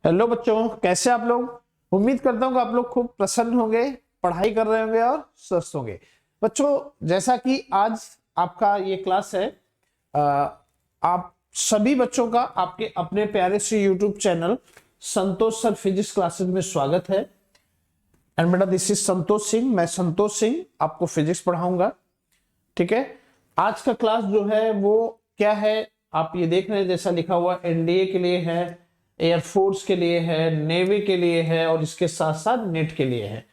Hello बच्चों, कैसे आप लोग। उम्मीद करता हूँ कि आप लोग खूब प्रसन्न होंगे, पढ़ाई कर रहे होंगे और स्वस्थ होंगे। बच्चों, जैसा कि आज आपका ये क्लास है, अ, आप सभी बच्चों का आपके अपने प्यारे से यूट्यूब चैनल संतोष सर फिजिक्स क्लासेस में स्वागत है। एंड बेटा, दिस इज संतोष सिंह। मैं संतोष सिंह आपको फिजिक्स पढ़ाऊंगा। ठीक है। आज का क्लास जो है वो क्या है, आप ये देख रहे हैं, जैसा लिखा हुआ एनडीए के लिए है, एयरफोर्स के लिए है, नेवी के लिए है और इसके साथ साथ नेट के लिए है।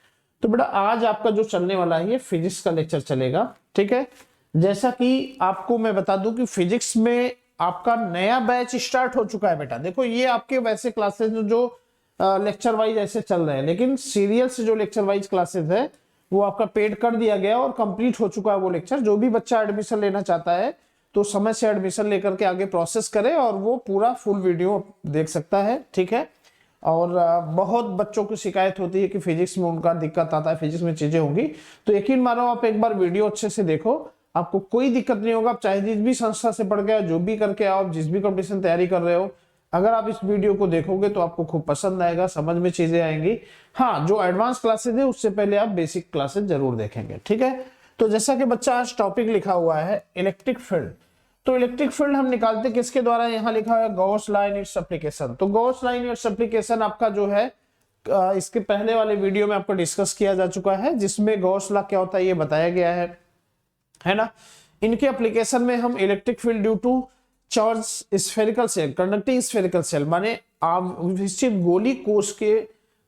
तो बेटा, आज आपका जो चलने वाला है ये फिजिक्स का लेक्चर चलेगा। ठीक है। जैसा कि आपको मैं बता दूं कि फिजिक्स में आपका नया बैच स्टार्ट हो चुका है। बेटा देखो, ये आपके वैसे क्लासेस जो लेक्चर वाइज ऐसे चल रहे हैं, लेकिन सीरियल से जो लेक्चर वाइज क्लासेस है वो आपका पेड कर दिया गया और कंप्लीट हो चुका है वो लेक्चर। जो भी बच्चा एडमिशन लेना चाहता है तो समय से एडमिशन लेकर के आगे प्रोसेस करे और वो पूरा फुल वीडियो देख सकता है। ठीक है। और बहुत बच्चों की शिकायत होती है कि फिजिक्स में उनका दिक्कत आता है, फिजिक्स में चीजें होंगी। तो यकीन मानो, आप एक बार वीडियो अच्छे से देखो, आपको कोई दिक्कत नहीं होगा। आप चाहे जिस भी संस्था से पढ़ के आओ, जो भी करके आओ, जिस भी कंपटीशन तैयारी कर रहे हो, अगर आप इस वीडियो को देखोगे तो आपको खूब पसंद आएगा, समझ में चीजें आएंगी। हाँ, जो एडवांस क्लासेस है उससे पहले आप बेसिक क्लासेस जरूर देखेंगे। ठीक है। तो जैसा कि बच्चा आज टॉपिक लिखा हुआ है इलेक्ट्रिक फील्ड, तो इलेक्ट्रिक फील्ड हम निकालते किसके द्वारा, यहाँ लिखा है Gauss law in its application. तो Gauss law in its application आपका जो है इसके पहले वाले वीडियो में आपको डिस्कस किया जा चुका है, जिसमें गॉस लॉ क्या होता है ये बताया गया है ना। इनके एप्लीकेशन में हम electric field due to charge spherical shell, conducting spherical shell, माने निश्चित गोली कोष के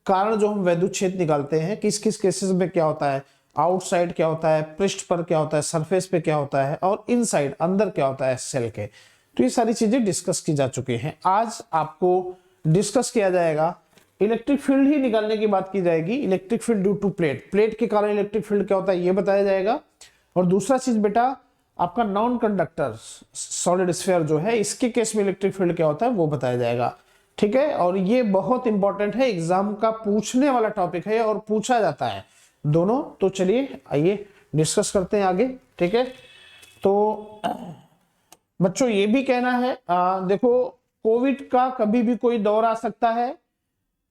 कारण जो हम वैद्युत क्षेत्र निकालते हैं, किस किस केसेस में क्या होता है, आउटसाइड क्या होता है, पृष्ठ पर क्या होता है, सरफेस पे क्या होता है, और इनसाइड अंदर क्या होता है सेल के। तो ये सारी चीजें डिस्कस की जा चुकी हैं। आज आपको डिस्कस किया जाएगा, इलेक्ट्रिक फील्ड ही निकालने की बात की जाएगी। Electric field due to plate, plate के कारण इलेक्ट्रिक फील्ड क्या होता है ये बताया जाएगा। और दूसरा चीज बेटा, आपका नॉन कंडक्टर सॉलिड स्फीयर जो है, इसके केस में इलेक्ट्रिक फील्ड क्या होता है वो बताया जाएगा। ठीक है। और ये बहुत इंपॉर्टेंट है, एग्जाम का पूछने वाला टॉपिक है और पूछा जाता है दोनों। तो चलिए आइए डिस्कस करते हैं आगे। ठीक है। तो बच्चों, ये भी कहना है, देखो, कोविड का कभी भी कोई दौर आ सकता है।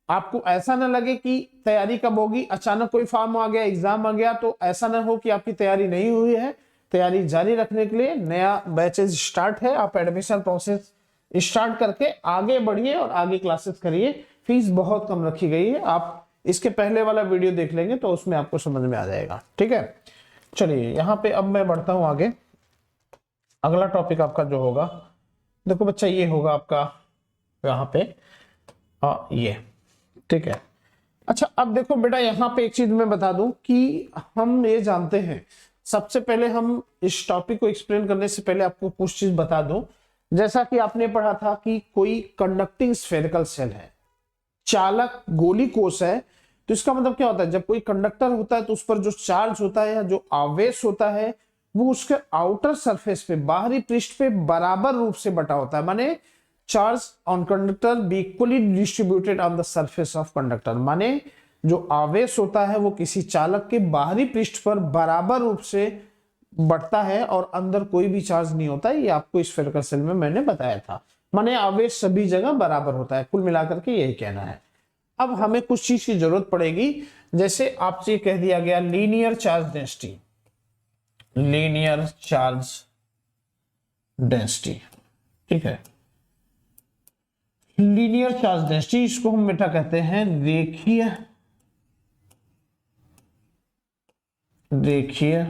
आपको ऐसा ना लगे कि तैयारी कब होगी, अचानक कोई फॉर्म आ गया, एग्जाम आ गया, तो ऐसा ना हो कि आपकी तैयारी नहीं हुई है। तैयारी जारी रखने के लिए नया बैचेज स्टार्ट है। आप एडमिशन प्रोसेस स्टार्ट करके आगे बढ़िए और आगे क्लासेस करिए। फीस बहुत कम रखी गई है, आप इसके पहले वाला वीडियो देख लेंगे तो उसमें आपको समझ में आ जाएगा। ठीक है। चलिए यहाँ पे अब मैं बढ़ता हूं आगे। अगला टॉपिक आपका जो होगा, देखो बच्चा, ये होगा आपका यहाँ पे ये। ठीक है। अच्छा, अब देखो बेटा, यहाँ पे एक चीज मैं बता दूं कि हम ये जानते हैं, सबसे पहले हम इस टॉपिक को एक्सप्लेन करने से पहले आपको कुछ चीज बता दूं। जैसा कि आपने पढ़ा था कि कोई कंडक्टिंग स्फेरिकल सेल है, चालक गोली कोष है, तो इसका मतलब क्या होता है, जब कोई कंडक्टर होता है तो उस पर जो चार्ज होता है या जो आवेश होता है वो उसके आउटर सरफेस पे, बाहरी पृष्ठ पे बराबर रूप से बटा होता है। माने charge on conductor be equally distributed on the surface of conductor, माने जो आवेश होता है वो किसी चालक के बाहरी पृष्ठ पर बराबर रूप से बढ़ता है और अंदर कोई भी चार्ज नहीं होता है। ये आपको स्फेरिकल सेल में मैंने बताया था, माने आवेश सभी जगह बराबर होता है। कुल मिलाकर के यही कहना है। अब हमें कुछ चीज की जरूरत पड़ेगी, जैसे आपसे कह दिया गया linear charge density, linear charge density. ठीक है। लीनियर चार्ज डेंसिटी, इसको हम बेटा कहते हैं रेखीय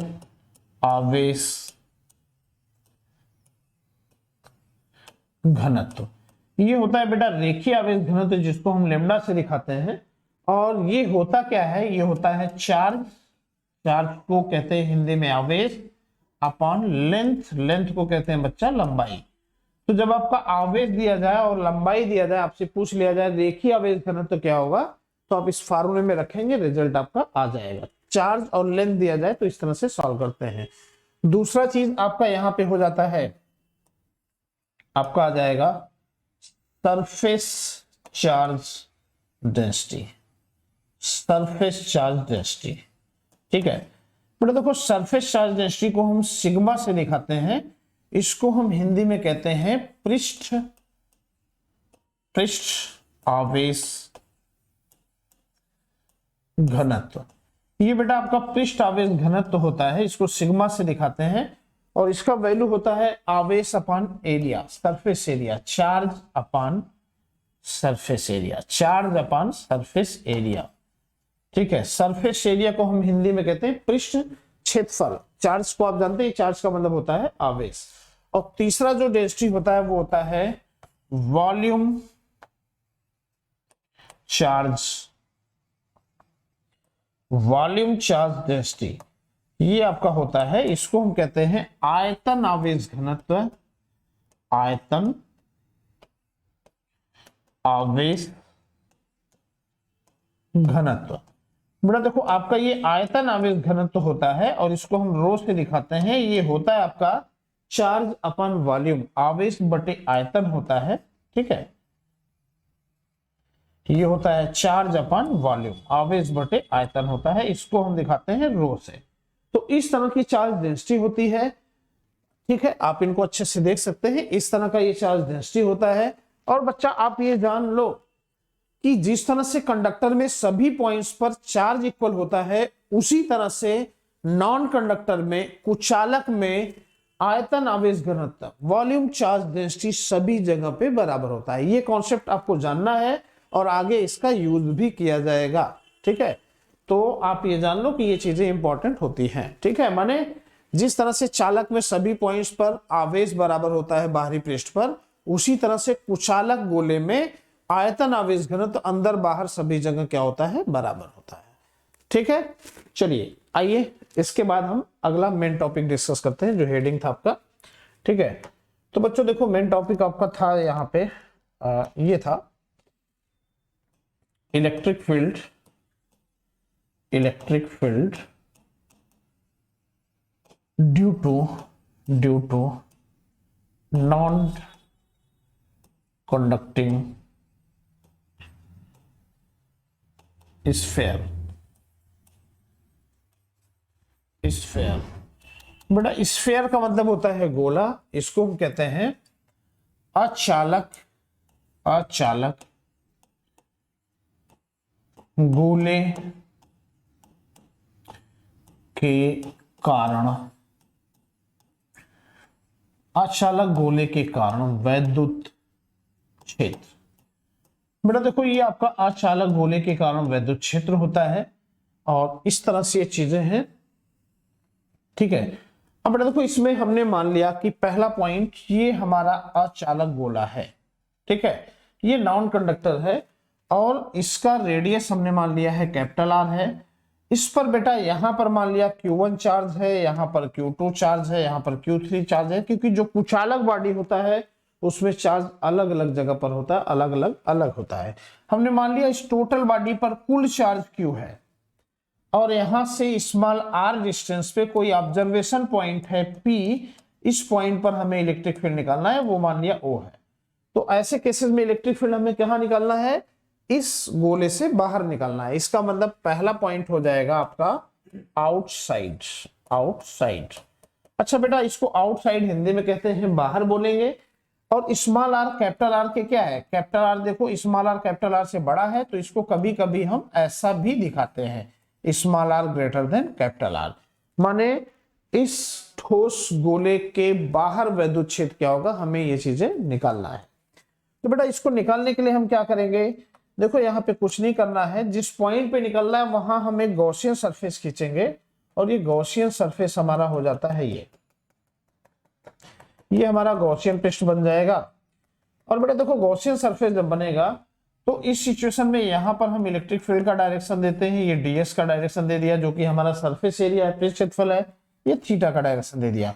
आवेश घनत्व। ये होता है बेटा रेखीय आवेश घनत्व, जिसको हम लेमडा से दिखाते हैं। और ये होता क्या है, ये होता है चार्ज, चार्ज को कहते हैं हिंदी में आवेश, अपॉन लेंथ, लेंथ को कहते हैं बच्चा लंबाई। तो जब आपका आवेश दिया जाए और लंबाई दिया जाए, आपसे पूछ लिया जाए रेखीय आवेश घनत्व तो क्या होगा, तो आप इस फार्मूले में रखेंगे, रिजल्ट आपका आ जाएगा। चार्ज और लेंथ दिया जाए तो इस तरह से सॉल्व करते हैं। दूसरा चीज आपका यहां पे हो जाता है, आपका आ जाएगा surface charge density, surface charge density. ठीक है बेटा, देखो सरफेस चार्ज डेंसिटी को हम सिग्मा से दिखाते हैं, इसको हम हिंदी में कहते हैं पृष्ठ आवेश घनत्व। ये बेटा आपका पृष्ठ आवेश घनत्व होता है, इसको सिग्मा से दिखाते हैं और इसका वैल्यू होता है आवेश अपान एरिया, सरफेस एरिया, चार्ज अपान सरफेस एरिया, चार्ज अपान सरफेस एरिया। ठीक है, सरफेस एरिया को हम हिंदी में कहते हैं पृष्ठ क्षेत्रफल। चार्ज को आप जानते हैं, चार्ज का मतलब होता है आवेश। और तीसरा जो डेंसिटी होता है वो होता है volume charge, volume charge density. ये आपका होता है, इसको हम कहते हैं आयतन आवेश घनत्व, आयतन आवेश घनत्व। बेटा देखो आपका ये आयतन आवेश घनत्व होता है और इसको हम रो से दिखाते हैं। ये होता है आपका चार्ज अपन वॉल्यूम, आवेश बटे आयतन होता है। ठीक है, ये होता है चार्ज अपन वॉल्यूम, आवेश बटे आयतन होता है, इसको हम दिखाते हैं रो से। तो इस तरह की चार्ज डेंसिटी होती है। ठीक है, आप इनको अच्छे से देख सकते हैं, इस तरह का ये चार्ज डेंसिटी होता है। और बच्चा आप ये जान लो कि जिस तरह से कंडक्टर में सभी पॉइंट्स पर चार्ज इक्वल होता है, उसी तरह से नॉन कंडक्टर में, कुचालक में आयतन आवेश घनत्व, वॉल्यूम चार्ज डेंसिटी सभी जगह पे बराबर होता है। ये कॉन्सेप्ट आपको जानना है और आगे इसका यूज भी किया जाएगा। ठीक है, तो आप ये जान लो कि ये चीजें इंपॉर्टेंट होती हैं। ठीक है, माने जिस तरह से चालक में सभी पॉइंट्स पर आवेश बराबर होता है बाहरी पृष्ठ पर, उसी तरह से कुचालक गोले में आयतन आवेश घनत्व अंदर बाहर सभी जगह क्या होता है, बराबर होता है। ठीक है, चलिए आइए इसके बाद हम अगला मेन टॉपिक डिस्कस करते हैं, जो हेडिंग था आपका। ठीक है, तो बच्चों देखो मेन टॉपिक आपका था यहाँ पे ये था electric field, electric field due to non conducting sphere, sphere. बेटा स्फेयर का मतलब होता है गोला, इसको हम कहते हैं अचालक, अचालक गोले के कारण, अचालक गोले के कारण वैद्युत क्षेत्र। बेटा देखो ये आपका अचालक गोले के कारण वैद्युत क्षेत्र होता है और इस तरह से ये चीजें हैं। ठीक है, अब बेटा देखो इसमें हमने मान लिया कि पहला पॉइंट ये हमारा अचालक गोला है। ठीक है, ये नॉन कंडक्टर है और इसका रेडियस हमने मान लिया है कैपिटल आर है। इस पर बेटा यहां पर मान लिया Q1 चार्ज है, यहां पर Q2 चार्ज है, यहां पर Q3 चार्ज है, क्योंकि जो कुचालक बॉडी होता है उसमें चार्ज अलग अलग जगह पर होता है, अलग होता है। हमने मान लिया इस टोटल बॉडी पर कुल चार्ज Q है और यहां से स्मॉल r डिस्टेंस पे कोई ऑब्जर्वेशन पॉइंट है P, इस पॉइंट पर हमें इलेक्ट्रिक फील्ड निकालना है, वो मान लिया O है। तो ऐसे केसेस में इलेक्ट्रिक फील्ड हमें कहां निकालना है, इस गोले से बाहर निकालना है। इसका मतलब पहला पॉइंट हो जाएगा आपका आउटसाइड, आउटसाइड। अच्छा बेटा इसको आउटसाइड हिंदी में कहते हैं बाहर बोलेंगे। और स्मॉल आर कैपिटल आर के क्या है, कैपिटल आर देखो स्मॉल आर कैपिटल आर से बड़ा है, तो इसको कभी कभी हम ऐसा भी दिखाते हैं, small R greater than capital R. माने इस ठोस गोले के बाहर वैद्युत क्षेत्र क्या होगा, हमें ये चीजें निकालना है। तो बेटा इसको निकालने के लिए हम क्या करेंगे, देखो यहाँ पे कुछ नहीं करना है, जिस पॉइंट पे निकलना है वहां हम एक गॉसियन सरफेस खींचेंगे और ये गॉसियन सरफेस हमारा हो जाता है ये हमारा गॉसियन पृष्ठ बन जाएगा। और बेटा देखो गॉसियन सरफेस जब बनेगा तो इस सिचुएशन में यहां पर हम इलेक्ट्रिक फील्ड का डायरेक्शन देते हैं, ये ds का डायरेक्शन दे दिया, जो कि हमारा सरफेस एरिया है, पृष्ठ क्षेत्रफल है, ये थीटा का डायरेक्शन दे दिया।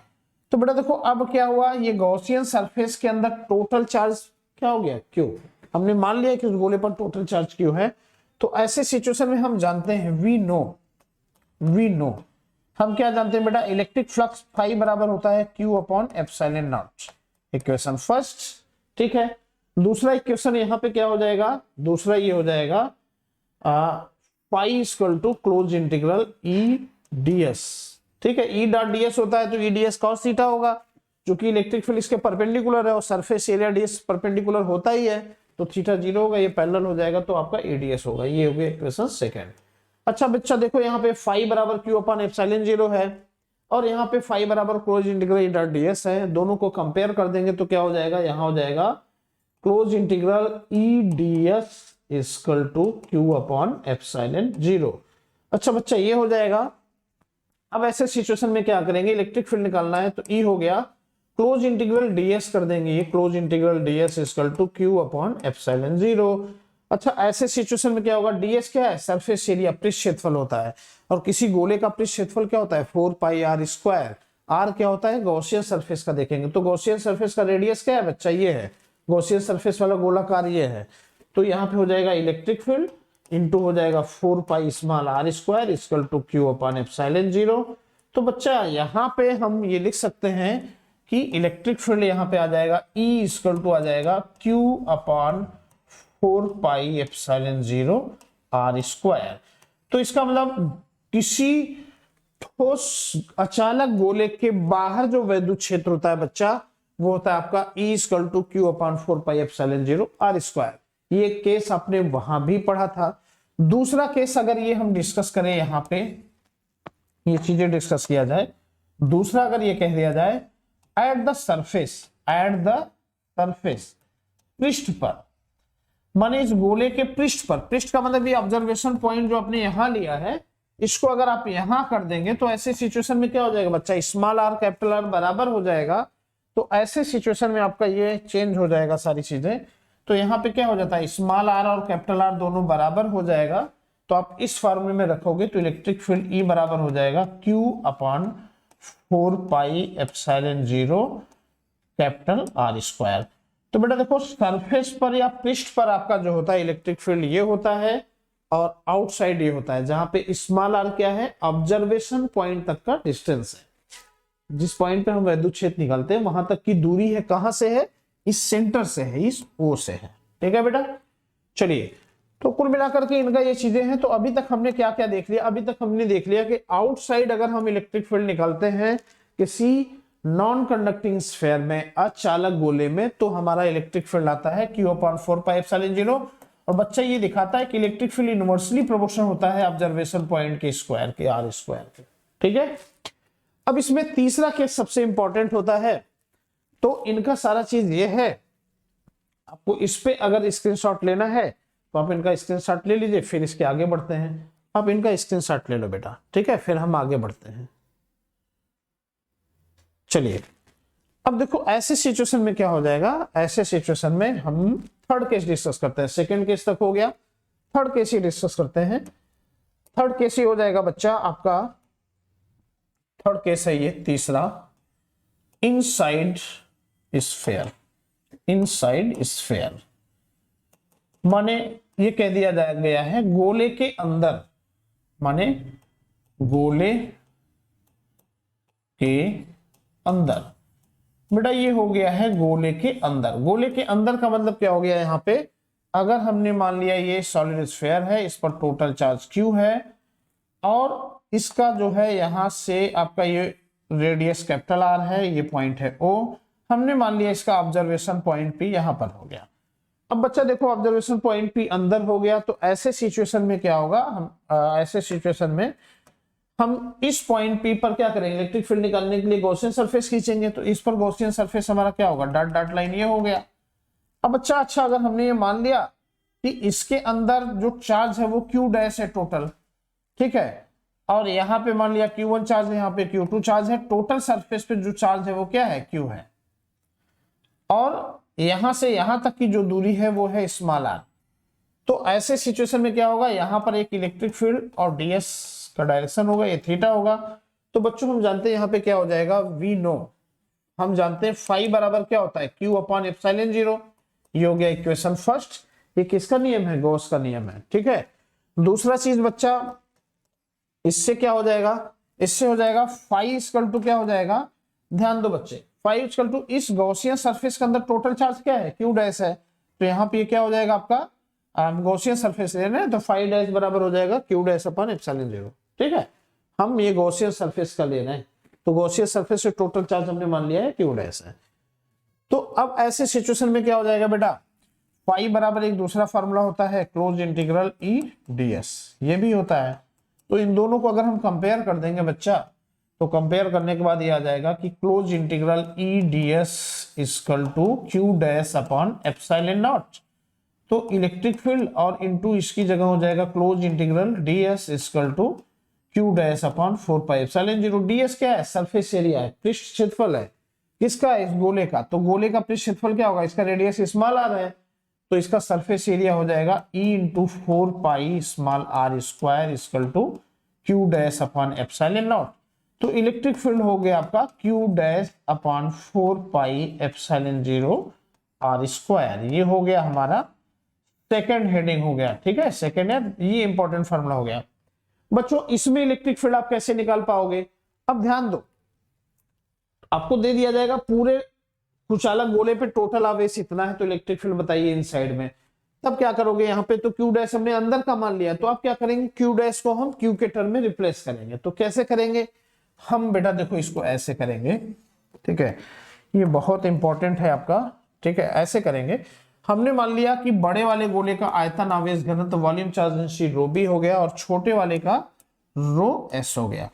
तो बेटा देखो अब क्या हुआ, ये गॉसियन सरफेस के अंदर टोटल चार्ज क्या हो गया, Q। हमने मान लिया कि उस गोले पर टोटल चार्ज Q है। तो ऐसे सिचुएशन में हम जानते हैं वी नो हम क्या जानते हैं बेटा, इलेक्ट्रिक फ्लक्स फाई बराबर होता है Q upon epsilon not, equation first. ठीक है, दूसरा इक्वेशन यहाँ पे क्या हो जाएगा, दूसरा ये हो जाएगा phi equal to close integral E ds। ठीक है, E डॉट ds होता है तो E ds cos थीटा होगा, जो कि इलेक्ट्रिक फील्ड इसके परपेंडिकुलर है और सरफेस एरिया ds परपेंडिकुलर होता ही है, तो थीटा 0 होगा, ये पैरेलल हो जाएगा तो आपका एडीएस होगा। ये हो गया इक्वेशन सेकंड। अच्छा बच्चा देखो यहाँ पे फाई बराबर क्यू अपॉन एप्सिलॉन 0 है और यहाँ पे फाई बराबर क्लोज इंटीग्रल डॉट डीएस है। दोनों को कंपेयर कर देंगे तो क्या हो जाएगा, यहाँ हो जाएगा close integral E D S equal to Q upon epsilon 0। अच्छा बच्चा ये हो जाएगा। अब ऐसे सिचुएशन में क्या करेंगे, इलेक्ट्रिक फील्ड निकालना है तो ई हो गया क्लोज इंटीग्रल डीएस कर देंगे, ये close integral DS equal to Q upon epsilon 0। अच्छा ऐसे सिचुएशन में क्या होगा, डीएस क्या है, सरफेस एरिया, पृष्ठ क्षेत्रफल होता है, और किसी गोले का पृष्ठ क्षेत्रफल क्या होता है 4 पाई आर स्क्वायर। आर क्या होता है, गॉसियन सरफेस का देखेंगे तो गॉसियन सरफेस का रेडियस क्या है बच्चा, ये है गॉसियन सरफेस वाला गोलाकार ये है। तो यहाँ पे हो जाएगा इलेक्ट्रिक फील्ड इंटू हो जाएगा 4 pi small R square equal to Q upon epsilon 0। तो बच्चा यहाँ पे हम ये लिख सकते हैं कि इलेक्ट्रिक फील्ड यहाँ पे आ जाएगा E इक्वल टू आ जाएगा Q upon 4 pi epsilon 0 R square. तो इसका मतलब किसी ठोस अचालक गोले के बाहर जो वैद्युत क्षेत्र होता है बच्चा, वो होता है आपका E equal to Q upon 4 pi epsilon 0 R square. ये केस आपने वहां भी पढ़ा था। दूसरा केस अगर ये हम डिस्कस करें, यहाँ पे ये चीजें डिस्कस किया जाए, दूसरा अगर ये कह दिया जाए एट द सरफेस पृष्ठ पर, माने इस गोले के पृष्ठ पर, पृष्ठ का मतलब ये ऑब्जर्वेशन पॉइंट जो आपने यहां लिया है, इसको अगर आप यहां कर देंगे तो ऐसे सिचुएशन में क्या हो जाएगा बच्चा, स्मॉल आर कैपिटल आर बराबर हो जाएगा। तो ऐसे सिचुएशन में आपका ये चेंज हो जाएगा सारी चीजें। तो यहाँ पे क्या हो जाता है, स्मॉल आर और कैपिटल आर दोनों बराबर हो जाएगा। तो आप इस फॉर्मूले में रखोगे तो इलेक्ट्रिक फील्ड ई बराबर हो जाएगा Q upon 4 pi epsilon 0 capital R square. तो बेटा देखो सरफेस पर या पृष्ठ पर आपका जो होता है इलेक्ट्रिक फील्ड ये होता है, और आउटसाइड ये होता है, जहां पे स्मॉल आर क्या है, ऑब्जर्वेशन पॉइंट तक का डिस्टेंस है। जिस पॉइंट पे हम वैद्युत क्षेत्र निकालते हैं वहां तक की दूरी है, कहां से है, इस सेंटर से है, इस ओ से है। ठीक है बेटा, चलिए तो कुल मिलाकर के इनका ये चीजें हैं। तो अभी तक हमने क्या क्या देख लिया, अभी तक हमने देख लिया कि आउटसाइड अगर हम इलेक्ट्रिक फील्ड निकालते हैं किसी नॉन कंडक्टिंग स्फीयर में, अचालक गोले में, तो हमारा इलेक्ट्रिक फील्ड आता है Q अपॉन 4 पाई एप्सिलॉन 0। और बच्चा ये दिखाता है कि इलेक्ट्रिक फील्ड इनवर्सली प्रोपोर्शनल होता है ऑब्जर्वेशन पॉइंट के स्क्वायर के, आर स्क्वायर के। ठीक है, अब इसमें तीसरा केस सबसे इंपॉर्टेंट होता है। तो इनका सारा चीज ये है, आपको इस पे अगर स्क्रीनशॉट लेना है तो आप इनका स्क्रीनशॉट ले लीजिए, फिर इसके आगे बढ़ते हैं। आप इनका स्क्रीनशॉट ले लो बेटा, ठीक है, फिर हम आगे बढ़ते हैं। चलिए अब देखो ऐसे सिचुएशन में क्या हो जाएगा, ऐसे सिचुएशन में हम थर्ड केस डिस्कस करते हैं। सेकंड केस तक हो गया, थर्ड केस ही डिस्कस करते हैं। थर्ड केस ही हो जाएगा बच्चा आपका, थर्ड केस है ये तीसरा, इनसाइड स्फीयर। इनसाइड स्फीयर माने ये कह दिया गया है गोले के अंदर, माने गोले के अंदर। बेटा ये हो गया है गोले के अंदर। गोले के अंदर का मतलब क्या हो गया, यहाँ पे अगर हमने मान लिया ये सॉलिड स्फीयर है, इस पर टोटल चार्ज Q है, और इसका जो है यहां से आपका ये रेडियस कैपिटल R है, ये पॉइंट है O, हमने मान लिया इसका ऑब्जर्वेशन पॉइंट P यहां पर हो गया। अब बच्चा देखो ऑब्जर्वेशन पॉइंट P अंदर हो गया, तो ऐसे सिचुएशन में क्या होगा, हम ऐसे सिचुएशन में हम इस पॉइंट P पर क्या करेंगे, इलेक्ट्रिक फील्ड निकालने के लिए गॉसियन सरफेस खींचेंगे। तो इस पर गॉसियन सरफेस हमारा क्या होगा, डॉट डॉट लाइन ये हो गया। अब बच्चा अच्छा अगर हमने ये मान लिया कि इसके अंदर जो चार्ज है वो Q डैश है टोटल, ठीक है, और यहाँ पे मान लिया Q1 चार्ज है, यहाँ पे Q2 चार्ज है, टोटल सरफेस पे जो चार्ज है वो क्या है, Q है, और यहां से यहां तक की जो दूरी है वो है स्मॉल r। तो ऐसे सिचुएशन में क्या होगा, यहां पर एक इलेक्ट्रिक फील्ड और ds का डायरेक्शन होगा, ये थीटा होगा। तो बच्चों हम जानते हैं यहाँ पे क्या हो जाएगा, वी नो, हम जानते हैं फाई बराबर क्या होता है, Q अपॉन एप्सिलॉन 0। ये हो गया इक्वेशन फर्स्ट। ये किसका नियम है, गॉस का नियम है। ठीक है, दूसरा चीज बच्चा इससे क्या हो जाएगा, इससे हो जाएगा फाई इक्वल टू क्या हो जाएगा, ध्यान दो बच्चे, फाई इक्वल टू इस गॉसियन सरफेस के अंदर टोटल चार्ज क्या है, Q डैश है। तो यहाँ पे क्या हो जाएगा आपका, गॉसियन सरफेस लेना है तो फाई डैश बराबर हो जाएगा Q डैश अपॉन एप्सिलॉन 0। ठीक है, हम ये गॉसियन सरफेस का ले रहे हैं, तो गॉसियन सरफेस से टोटल चार्ज हमने मान लिया है Q डैश है। तो अब ऐसे सिचुएशन में क्या हो जाएगा बेटा, पाई बराबर एक दूसरा फार्मूला होता है क्लोज इंटीग्रल ई ds, ये भी होता है। तो इन दोनों को अगर हम कंपेयर कर देंगे बच्चा, तो कंपेयर करने के बाद ये आ जाएगा कि close integral E ds equal to Q dash upon epsilon not. तो इलेक्ट्रिक फील्ड और इनटू इसकी जगह हो जाएगा close integral ds equal to Q dash upon 4 pi epsilon 0। ds क्या है? सरफेस एरिया है, पृष्ठ क्षेत्रफल है। किसका? इस गोले का। तो गोले का पृष्ठ क्षेत्रफल क्या होगा? इसका रेडियस स्मॉल r है, तो इसका सरफेस एरिया हो जाएगा E into 4 pi small r square equal to Q dash upon epsilon not. तो इलेक्ट्रिक फील्ड हो गया आपका Q dash upon 4 pi epsilon 0 r square. ये हो गया हमारा सेकेंड हेडिंग हो गया, ठीक है, सेकेंड है, ये इंपॉर्टेंट फार्मूला हो गया। बच्चों इसमें इलेक्ट्रिक फील्ड आप कैसे निकाल पाओगे? अब ध्यान दो, आपको दे दिया जाएगा पूरे कुचालक गोले पे टोटल आवेश इतना है, तो इलेक्ट्रिक फील्ड बताइए इन साइड में। तब क्या करोगे? यहाँ पे तो क्यू डैश हमने अंदर का मान लिया, तो आप क्या करेंगे? क्यू डैश को हम क्यू के टर्म में रिप्लेस करेंगे। तो कैसे करेंगे हम? बेटा देखो इसको ऐसे करेंगे, ठीक है, ये बहुत इंपॉर्टेंट है आपका, ठीक है। ऐसे करेंगे, हमने मान लिया कि बड़े वाले गोले का आयतन आवेश घनत्व volume charge density rho B हो गया और छोटे वाले का रो एस हो गया।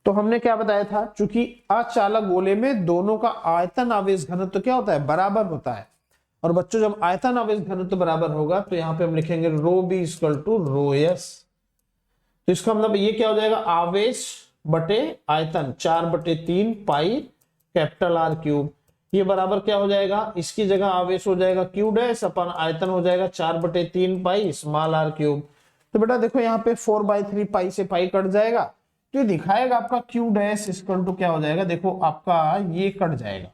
तो हमने क्या बताया था? चूंकि अचालक गोले में दोनों का आयतन आवेश घनत्व क्या होता है? बराबर होता है। और बच्चों जब आयतन आवेश घनत्व बराबर होगा तो यहां पे हम लिखेंगे rho B equal to rho S. तो इसका मतलब ये क्या हो जाएगा? आवेश बटे आयतन 4/3 पाई कैपिटल आर क्यूब। ये बराबर क्या हो जाएगा? इसकी जगह आवेश हो जाएगा क्यू डैश अपन आयतन हो जाएगा 4/3 पाई स्मॉल आर क्यूब। तो बेटा देखो यहाँ पे 4/3 पाई से पाई कट जाएगा, तो ये दिखाएगा आपका क्यू डैश इक्वल टू क्या हो जाएगा? देखो आपका ये कट जाएगा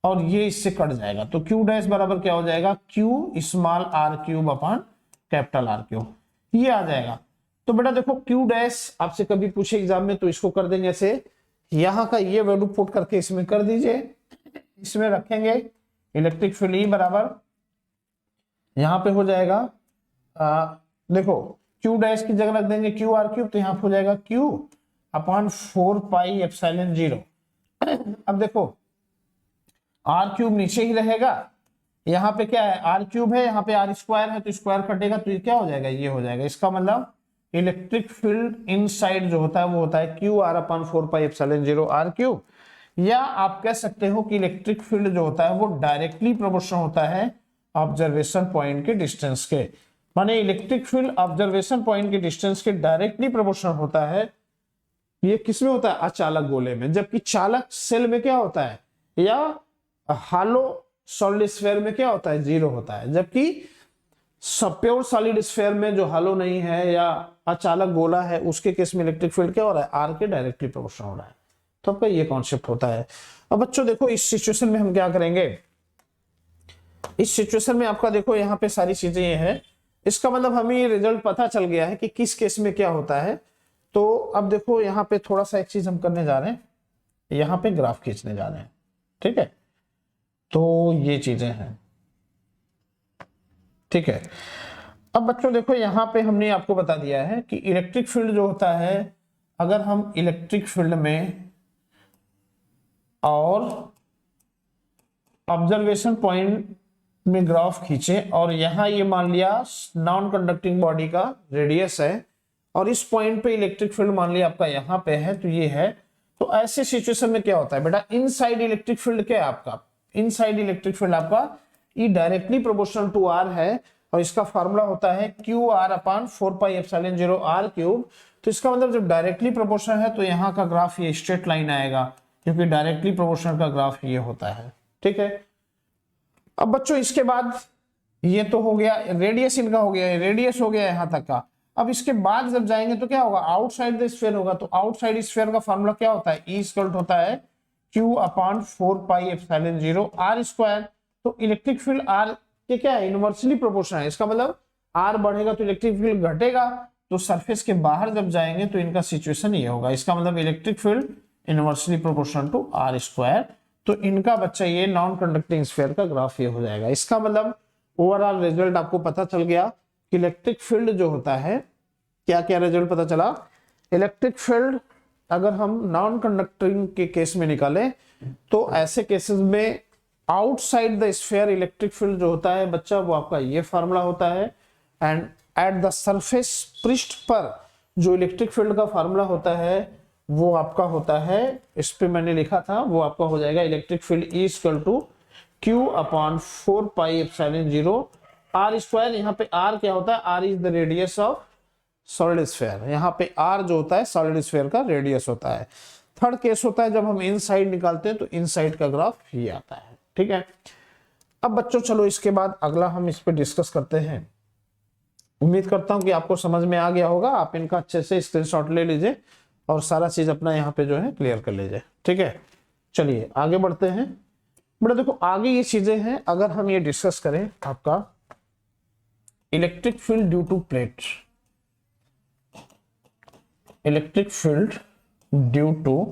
और ये इससे कट जाएगा, तो क्यू डैश बराबर क्या हो जाएगा? Q small R cube upon capital R cube, ये आ जाएगा। तो बेटा देखो क्यू डैश आपसे कभी पूछे एग्जाम में तो इसको कर देंगे ऐसे, यहाँ का ये वैल्यू पुट करके इसमें कर दीजिए, इसमें रखेंगे इलेक्ट्रिक फील्ड ई बराबर यहाँ पे हो जाएगा देखो क्यू डैश की जगह रख देंगे क्यू आर क्यूब, तो यहाँ पे हो जाएगा क्यू अपॉन 4 पाई एप्सिलॉन 0। अब देखो आर क्यूब नीचे ही रहेगा, यहाँ पे क्या है? आर क्यूब है, यहाँ पे आर स्क्वायर है, तो स्क्वायर कटेगा तो ये क्या हो जाएगा? ये हो जाएगा। इसका मतलब इलेक्ट्रिक फील्ड इनसाइड जो होता है वो होता है Q R upon 4 pi epsilon 0 R cube. या आप कह सकते हो कि इलेक्ट्रिक फील्ड जो होता है वो डायरेक्टली प्रोपोर्शनल होता है ऑब्जर्वेशन पॉइंट के डिस्टेंस के। माने इलेक्ट्रिक फील्ड ऑब्जर्वेशन पॉइंट के डिस्टेंस के डायरेक्टली प्रोपोर्शनल होता है। ये किसमें होता है? अचालक गोले में। जबकि चालक सेल में क्या होता है? या हालो सॉलिड स्फीयर में क्या होता है? 0 होता है। जबकि प्योर सॉलिड स्फीयर में जो हालो नहीं है या अचालक गोला है उसके केस में इलेक्ट्रिक फील्ड क्या हो रहा है? आर के डायरेक्टली प्रोपोर्शनल हो रहा है। तो आपका ये कॉन्सेप्ट होता है। अब बच्चों देखो इस सिचुएशन में हम क्या करेंगे? इस सिचुएशन में आपका देखो यहाँ पे सारी चीजें ये है, इसका मतलब हमें ये रिजल्ट पता चल गया है कि किस केस में क्या होता है। तो अब देखो यहाँ पे थोड़ा सा एक चीज हम करने जा रहे हैं, यहाँ पे ग्राफ खींचने जा रहे हैं, ठीक है। तो ये चीजें हैं, ठीक है। अब बच्चों देखो यहाँ पे हमने आपको बता दिया है कि इलेक्ट्रिक फील्ड जो होता है, अगर हम इलेक्ट्रिक फील्ड में और ऑब्जर्वेशन पॉइंट में ग्राफ खींचे और यहां ये मान लिया नॉन कंडक्टिंग बॉडी का रेडियस है और इस पॉइंट पे इलेक्ट्रिक फील्ड मान लिया आपका यहाँ पे है, तो ये है। तो ऐसे सिचुएशन में क्या होता है बेटा? इनसाइड इलेक्ट्रिक फील्ड क्या है आपका? इनसाइड इलेक्ट्रिक फील्ड आपका E directly proportional to R है और इसका फार्मूला होता है Q R upon 4 pi epsilon 0 R cube. तो इसका मतलब जब डायरेक्टली प्रोपोर्शनल है तो यहाँ का ग्राफ ये स्ट्रेट लाइन आएगा, क्योंकि डायरेक्टली प्रोपोर्शनल का ग्राफ ये होता है, ठीक है। अब बच्चों इसके बाद ये तो हो गया रेडियस, इनका हो गया, रेडियस हो गया यहाँ तक का। अब इसके बाद जब जाएंगे तो क्या होगा? आउटसाइड द स्फीयर होगा। तो आउटसाइड स्फीयर का फार्मूला क्या होता है? ई इक्वल होता है Q upon 4 pi epsilon 0 R square. तो इलेक्ट्रिक फील्ड आर के क्या है? इनवर्सली प्रोपोर्शनल है। इसका मतलब आर बढ़ेगा तो इलेक्ट्रिक फील्ड घटेगा, तो सरफेस के बाहर जब जाएंगे तो इनका सिचुएशन ये होगा। इसका मतलब electric field inversely proportional to R square. तो इनका बच्चा ये नॉन कंडक्टिंग स्फीयर का ग्राफ ये हो जाएगा। इसका मतलब ओवरऑल रिजल्ट आपको पता चल गया कि इलेक्ट्रिक फील्ड जो होता है, क्या क्या रिजल्ट पता चला? इलेक्ट्रिक फील्ड अगर हम नॉन कंडक्टिंग के केस में निकालें तो ऐसे केसेस में outside the sphere electric field जो होता है बच्चा वो आपका ये फार्मूला होता है, एंड एट द सरफेस पृष्ठ पर जो इलेक्ट्रिक फील्ड का फार्मूला होता है वो आपका होता है, इस पे मैंने लिखा था, वो आपका हो जाएगा electric field E equal to Q upon 4 pi epsilon 0 R square. यहाँ पे R क्या होता है, R is the radius of solid sphere. यहाँ पे R जो होता है सॉलिड स्फीयर का रेडियस होता है। थर्ड केस होता है जब हम इनसाइड निकालते हैं तो इनसाइड का ग्राफ ये आता है, ठीक है। अब बच्चों चलो इसके बाद अगला हम इस पे डिस्कस करते हैं। उम्मीद करता हूं कि आपको समझ में आ गया होगा, आप इनका अच्छे से स्क्रीनशॉट ले लीजिए और सारा चीज अपना यहाँ पे जो है क्लियर कर लीजिए, ठीक है। चलिए आगे बढ़ते हैं। बड़ा देखो आगे ये चीजें हैं, अगर हम ये डिस्कस करें आपका electric field due to plate, electric field due to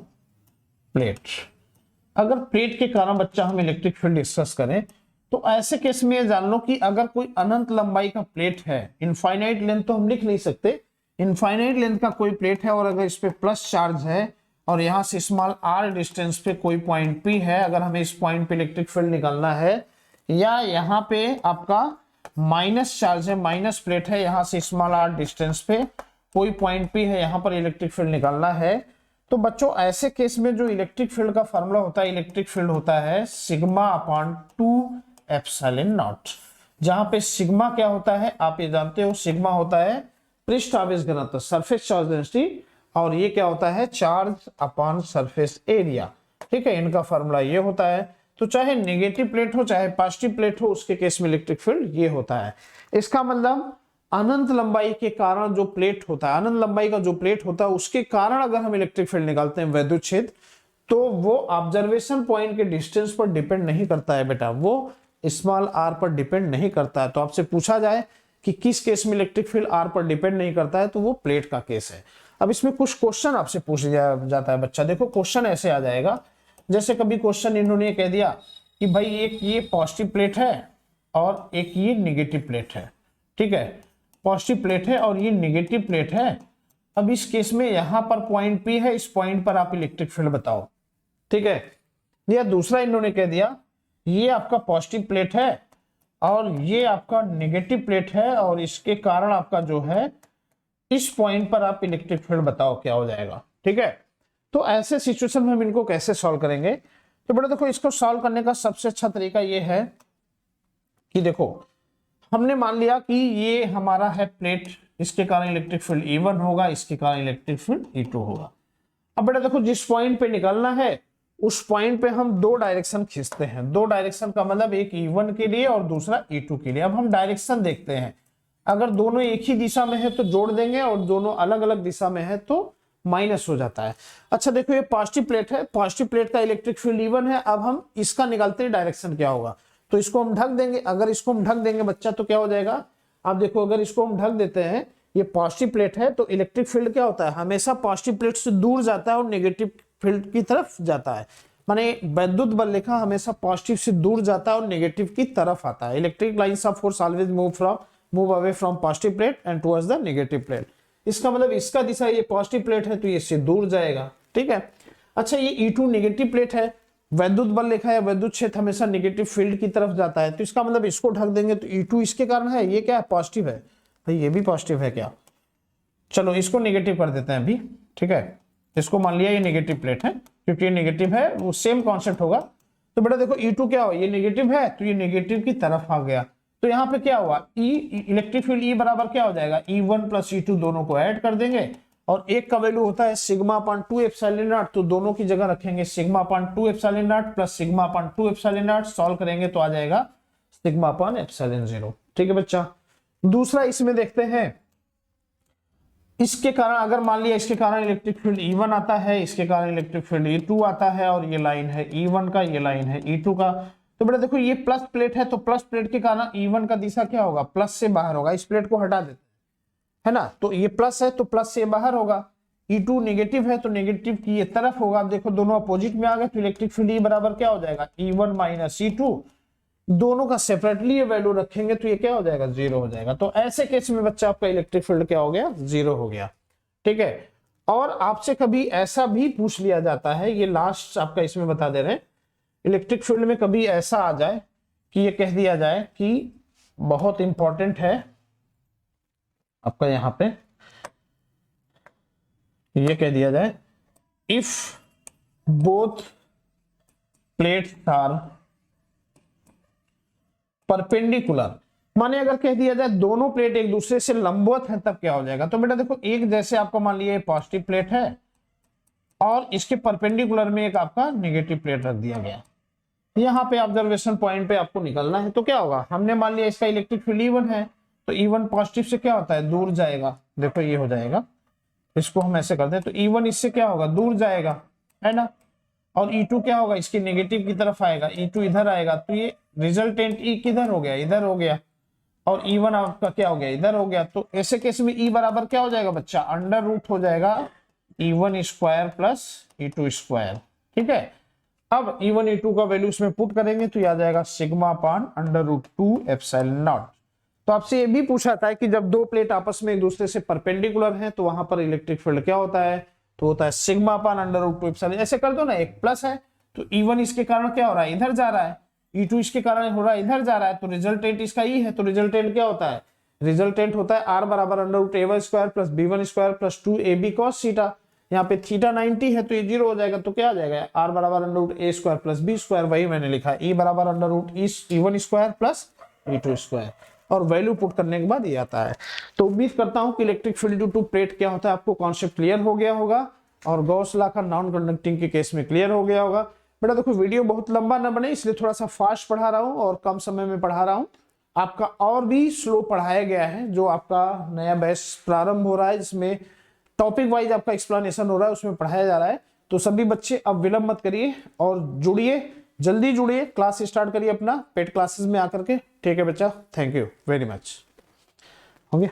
plate, अगर प्लेट के कारण बच्चा हम इलेक्ट्रिक फील्ड डिस्कस करें तो ऐसे केस में ये जान लो कि अगर कोई अनंत लंबाई का प्लेट है, इनफाइनाइट लेंथ तो हम लिख नहीं सकते, इनफाइनाइट लेंथ का कोई प्लेट है और अगर इस पे प्लस चार्ज है और यहां से स्मॉल r डिस्टेंस पे कोई पॉइंट P है, अगर हमें इस पॉइंट पे इलेक्ट्रिक फील्ड निकालना है, या यहाँ पे आपका माइनस चार्ज है, माइनस प्लेट है, यहां से स्मॉल r डिस्टेंस पे कोई पॉइंट P है, यहां पर इलेक्ट्रिक फील्ड निकालना है, तो बच्चों ऐसे केस में जो इलेक्ट्रिक फील्ड का फॉर्मूला होता है, इलेक्ट्रिक फील्ड होता है सिग्मा अपॉन 2 एप्सिलॉन नॉट। जहां पे सिग्मा क्या होता है आप ये जानते हो, सिग्मा होता है पृष्ठ आवेश घनत्व, सरफेस चार्ज डेंसिटी, और ये क्या होता है चार्ज अपॉन सरफेस एरिया, ठीक है। इनका फॉर्मूला ये होता है। तो चाहे नेगेटिव प्लेट हो चाहे पॉजिटिव प्लेट हो, उसके केस में इलेक्ट्रिक फील्ड ये होता है। इसका मतलब अनंत लंबाई के कारण जो प्लेट होता है, अनंत लंबाई का जो प्लेट होता है उसके कारण अगर हम इलेक्ट्रिक फील्ड निकालते हैं वैद्युत क्षेत्र, तो वो ऑब्जर्वेशन पॉइंट के डिस्टेंस पर डिपेंड नहीं करता है बेटा, वो स्मॉल r पर डिपेंड नहीं करता है। तो आपसे पूछा जाए कि किस केस में इलेक्ट्रिक फील्ड r पर डिपेंड नहीं करता है, तो वो प्लेट का केस है। अब इसमें कुछ क्वेश्चन आपसे पूछ लिया जाता है बच्चा, देखो क्वेश्चन ऐसे आ जाएगा, जैसे कभी क्वेश्चन इन्होंने कह दिया कि भाई एक ये पॉजिटिव प्लेट है और एक ये निगेटिव प्लेट है, ठीक है, पॉजिटिव प्लेट है और ये निगेटिव प्लेट है। अब इस केस में यहां पर पॉइंट P है, इस पॉइंट पर आप इलेक्ट्रिक फील्ड बताओ, ठीक है। या दूसरा इन्होंने कह दिया ये आपका पॉजिटिव प्लेट है और ये आपका नेगेटिव प्लेट है और इसके कारण आपका जो है इस पॉइंट पर आप इलेक्ट्रिक फील्ड बताओ क्या हो जाएगा, ठीक है। तो ऐसे सिचुएशन में हम इनको कैसे सॉल्व करेंगे, तो बेटा देखो इसको सॉल्व करने का सबसे अच्छा तरीका ये है कि देखो हमने मान लिया कि ये हमारा है प्लेट, इसके कारण इलेक्ट्रिक फील्ड E1 होगा, इसके कारण इलेक्ट्रिक फील्ड E2 होगा। अब बेटा देखो जिस पॉइंट पे निकालना है उस पॉइंट पे हम दो डायरेक्शन खींचते हैं, दो डायरेक्शन का मतलब एक E1 के लिए और दूसरा E2 के लिए। अब हम डायरेक्शन देखते हैं, अगर दोनों एक ही दिशा में है तो जोड़ देंगे और दोनों अलग अलग दिशा में है तो माइनस हो जाता है। अच्छा देखो ये पॉजिटिव प्लेट है, पॉजिटिव प्लेट का इलेक्ट्रिक फील्ड E1 है, अब हम इसका निकालते हैं डायरेक्शन क्या होगा, तो इसको हम ढक देंगे। अगर इसको हम ढक देंगे बच्चा तो क्या हो जाएगा, आप देखो अगर इसको हम ढक देते हैं, ये पॉजिटिव प्लेट है तो इलेक्ट्रिक फील्ड क्या होता है हमेशा पॉजिटिव प्लेट से दूर जाता है और नेगेटिव फील्ड की तरफ जाता है, माने वैद्युत बल लेखा हमेशा पॉजिटिव से दूर जाता है और नेगेटिव की तरफ आता है। Electric lines of force always move away from positive plate and towards the negative plate. इसका मतलब इसका दिशा ये पॉजिटिव प्लेट है तो ये इससे दूर जाएगा, ठीक है। अच्छा ये E2 नेगेटिव प्लेट है, वैद्युत बल लेखा है, वैद्युत क्षेत्र हमेशा नेगेटिव फील्ड की तरफ जाता है, तो इसका मतलब इसको ढक देंगे तो E2 इसके कारण है, ये क्या है पॉजिटिव है, भाई ये भी पॉजिटिव है क्या, चलो इसको नेगेटिव कर देते हैं अभी, ठीक है। इसको मान लिया ये नेगेटिव प्लेट है, क्योंकि ये नेगेटिव है वो सेम कॉन्सेप्ट होगा। तो बेटा देखो E2 क्या हो, ये नेगेटिव है तो ये नेगेटिव की तरफ आ गया, तो यहाँ पे क्या हुआ इलेक्ट्रिक फील्ड E बराबर क्या हो जाएगा E1 प्लस E2 दोनों को ऐड कर देंगे और एक का वैल्यू होता है सिग्मा अपॉन 2 एप्सिलॉन नॉट, तो दोनों की जगह रखेंगे sigma upon 2 epsilon not plus sigma upon 2 epsilon not, solve करेंगे तो आ जाएगा सिग्मा अपॉन एप्सिलॉन 0, ठीक है बच्चा। दूसरा इसमें देखते हैं, इसके कारण अगर मान लिया इसके कारण इलेक्ट्रिक फील्ड E1 आता है, इसके कारण इलेक्ट्रिक फील्ड E2 आता है और ये लाइन है E1 का, ये लाइन है E2 का। तो बेटा देखो ये प्लस प्लेट है तो प्लस प्लेट के कारण E1 का दिशा क्या होगा प्लस से बाहर होगा, इस प्लेट को हटा देते हैं है ना, तो ये प्लस है तो प्लस से बाहर होगा, E2 नेगेटिव है तो नेगेटिव की ये तरफ होगा। अब देखो दोनों अपोजिट में आ गए तो इलेक्ट्रिक फील्ड E बराबर क्या हो जाएगा E1 माइनस E2, दोनों का सेपरेटली ये वैल्यू रखेंगे तो ये क्या हो जाएगा 0 हो जाएगा। तो ऐसे केस में बच्चा आपका इलेक्ट्रिक फील्ड क्या हो गया 0 हो गया, ठीक है। और आपसे कभी ऐसा भी पूछ लिया जाता है, ये लास्ट आपका इसमें बता दे रहे हैं इलेक्ट्रिक फील्ड में कभी ऐसा आ जाए कि ये कह दिया जाए कि बहुत इंपॉर्टेंट है आपका, यहां पे ये कह दिया जाए if both plates are perpendicular, माने अगर कह दिया जाए दोनों प्लेट एक दूसरे से लंबवत हैं तब क्या हो जाएगा। तो बेटा देखो, एक जैसे आपको मान लिया पॉजिटिव प्लेट है और इसके परपेंडिकुलर में एक आपका नेगेटिव प्लेट रख दिया गया, यहाँ पे ऑब्जर्वेशन पॉइंट पे आपको निकलना है। तो क्या होगा, हमने मान लिया इसका इलेक्ट्रिक फील्ड E1 है, तो E1 पॉजिटिव से क्या होता है, दूर जाएगा। देखो ये हो जाएगा, इसको हम ऐसे करते हैं तो E1 इससे क्या होगा, दूर जाएगा, है ना। और E2 क्या होगा, इसके नेगेटिव की तरफ आएगा, E2 इधर आएगा, तो ये रिजल्टेंट E किधर हो गया, इधर हो गया, और E1 आपका क्या हो गया, इधर हो गया। तो ऐसे केस में E बराबर क्या हो जाएगा बच्चा, अंडर रूट हो जाएगा E1 square plus E2 square. ठीक है, अब E1 E2 का वैल्यू इसमें पुट करेंगे तो आ जाएगा sigma upon under root 2 epsilon not. तो आपसे ये भी पूछा था कि जब दो प्लेट आपस में एक दूसरे से परपेंडिकुलर हैं तो वहां पर इलेक्ट्रिक फील्ड क्या होता है, तो होता है sigma upon under root 2 epsilon. ऐसे कर दो ना, एक प्लस है तो E1 इसके कारण क्या हो रहा है, इधर जा रहा है, E2 इसके कारण हो रहा है, इधर जा रहा है, तो रिजल्टेंट इसका E है, तो रिजल्टेंट क्या होता है, रिजल्टेंट होता है R बराबर under root A1 square plus B1 square plus 2AB cos theta. यहाँ पे थीटा 90 है तो ये 0 हो जाएगा, तो क्या आ जाएगा, R बराबर under root A square plus B square, वही मैंने लिखा है, E बराबर under root E1 square plus E2 square, और वैल्यू पुट करने के बाद ये आता है। तो उम्मीद करता हूं कि electric field due to plate क्या होता है आपको कॉन्सेप्ट क्लियर हो गया होगा, और गॉस लॉ का नॉन कंडक्टिंग के केस में क्लियर हो गया होगा। बेटा देखो, वीडियो बहुत लंबा ना बने इसलिए थोड़ा सा फास्ट पढ़ा रहा हूं और कम समय में पढ़ा रहा हूं। आपका और भी स्लो पढ़ाया गया है, जो आपका नया बैच प्रारंभ हो रहा है जिसमें टॉपिक वाइज आपका एक्सप्लेनेशन हो रहा है, उसमें पढ़ाया जा रहा है। तो सभी बच्चे अब विलंब मत करिए और जुड़िए, जल्दी जुड़िए, क्लास स्टार्ट करिए अपना पेड क्लासेस में आकर के। ठीक है बच्चा, थैंक यू वेरी मच। हो गया।